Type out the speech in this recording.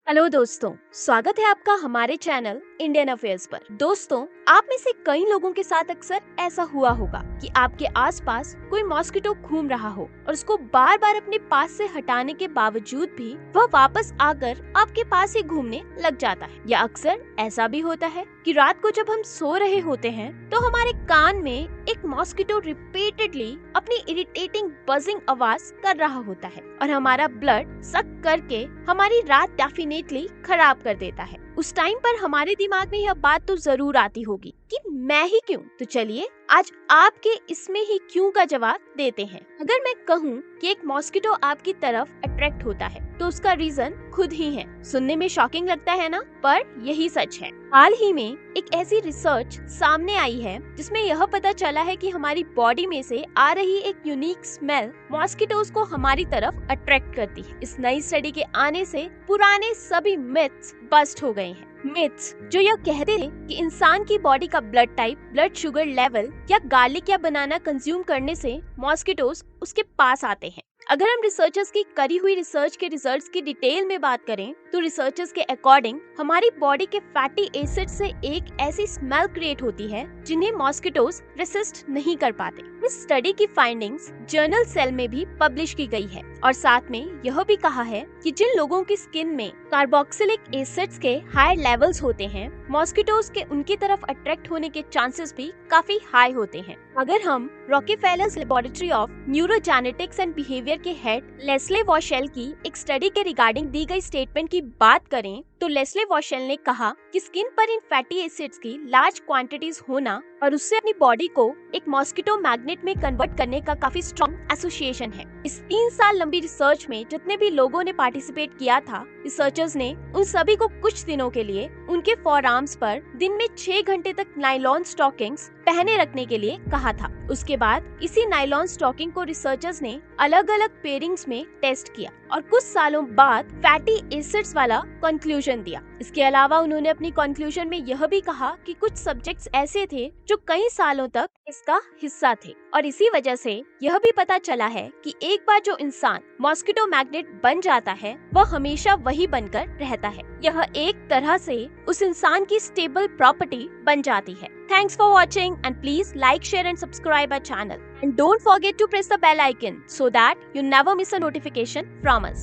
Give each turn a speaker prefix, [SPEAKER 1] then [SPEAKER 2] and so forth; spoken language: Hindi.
[SPEAKER 1] हेलो दोस्तों, स्वागत है आपका हमारे चैनल इंडियन अफेयर्स पर। दोस्तों, आप में से कई लोगों के साथ अक्सर ऐसा हुआ होगा कि आपके आसपास कोई मॉस्किटो घूम रहा हो और उसको बार बार अपने पास से हटाने के बावजूद भी वह वापस आकर आपके पास ही घूमने लग जाता है। या अक्सर ऐसा भी होता है कि रात को जब हम सो रहे होते हैं तो हमारे कान में एक मॉस्किटो रिपीटेडली अपनी इरिटेटिंग बजिंग आवाज कर रहा होता है और हमारा ब्लड सक करके हमारी रात डेफिनेटली खराब कर देता है। उस टाइम पर हमारे दिमाग में यह बात तो जरूर आती होगी कि मैं ही क्यों। तो चलिए आज आपके इसमें ही क्यों का जवाब देते हैं। अगर मैं कहूँ कि एक मॉस्किटो आपकी तरफ अट्रैक्ट होता है तो उसका रीजन खुद ही है। सुनने में शॉकिंग लगता है ना, पर यही सच है। हाल ही में एक ऐसी रिसर्च सामने आई है जिसमें यह पता चला है कि हमारी बॉडी में से आ रही एक यूनिक स्मेल मॉस्किटोज को हमारी तरफ अट्रैक्ट करती है। इस नई स्टडी के आने से पुराने सभी मिथ्स बस्ट हो गए हैं। मिथ्स जो यह कहते थे कि इंसान की बॉडी का blood type, blood sugar level या गार्लिक या बनाना कंज्यूम करने से मॉस्किटोज उसके पास आते हैं। अगर हम रिसर्चर्स की करी हुई रिसर्च के रिजल्ट्स की डिटेल में बात करें तो रिसर्चर्स के अकॉर्डिंग हमारी बॉडी के फैटी एसिड से एक ऐसी स्मेल क्रिएट होती है जिन्हें मॉस्किटोज रेसिस्ट नहीं कर पाते। इस स्टडी की फाइंडिंग्स जर्नल सेल में भी पब्लिश की गई है और साथ में यह भी कहा है कि जिन लोगों की स्किन में कार्बोक्सिलिक एसिड्स के हाई लेवल्स होते हैं, मॉस्किटोज के उनकी तरफ अट्रैक्ट होने के चांसेस भी काफी हाई होते हैं। अगर हम रॉकेफेलर लेबोरेटरी ऑफ न्यूरोजेनेटिक्स एंड बिहेवियर के हेड लेस्ले वॉशेल की एक स्टडी के रिगार्डिंग दी गई स्टेटमेंट की बात करें तो लेस्ले वॉशेल ने कहा कि स्किन पर इन फैटी एसिड्स की लार्ज क्वांटिटीज होना और उससे अपनी बॉडी को एक मॉस्किटो मैग्नेट में कन्वर्ट करने का काफी स्ट्रॉन्ग एसोसिएशन है। इस 3 साल लंबी रिसर्च में जितने भी लोगों ने पार्टिसिपेट किया था, रिसर्चर्स ने उन सभी को कुछ दिनों के लिए उनके फोरआर्म्स पर दिन में 6 घंटे तक नायलॉन स्टॉकिंग्स पहने रखने के लिए कहा था। उसके बाद इसी नायलॉन स्टॉकिंग को रिसर्चर्स ने अलग अलग पेयरिंग्स में टेस्ट किया और कुछ सालों बाद फैटी एसिड्स वाला कंक्लूजन दिया। इसके अलावा उन्होंने अपनी कंक्लूजन में यह भी कहा कि कुछ सब्जेक्ट्स ऐसे थे जो कई सालों तक इसका हिस्सा थे और इसी वजह से यह भी पता चला है कि एक बार जो इंसान मॉस्किटो मैग्नेट बन जाता है वह हमेशा वही बनकर रहता है। यह एक तरह से उस इंसान की स्टेबल प्रॉपर्टी बन जाती है। Thanks for watching and please like, share and subscribe our channel. And don't forget to press the bell icon so that you never miss a notification from us.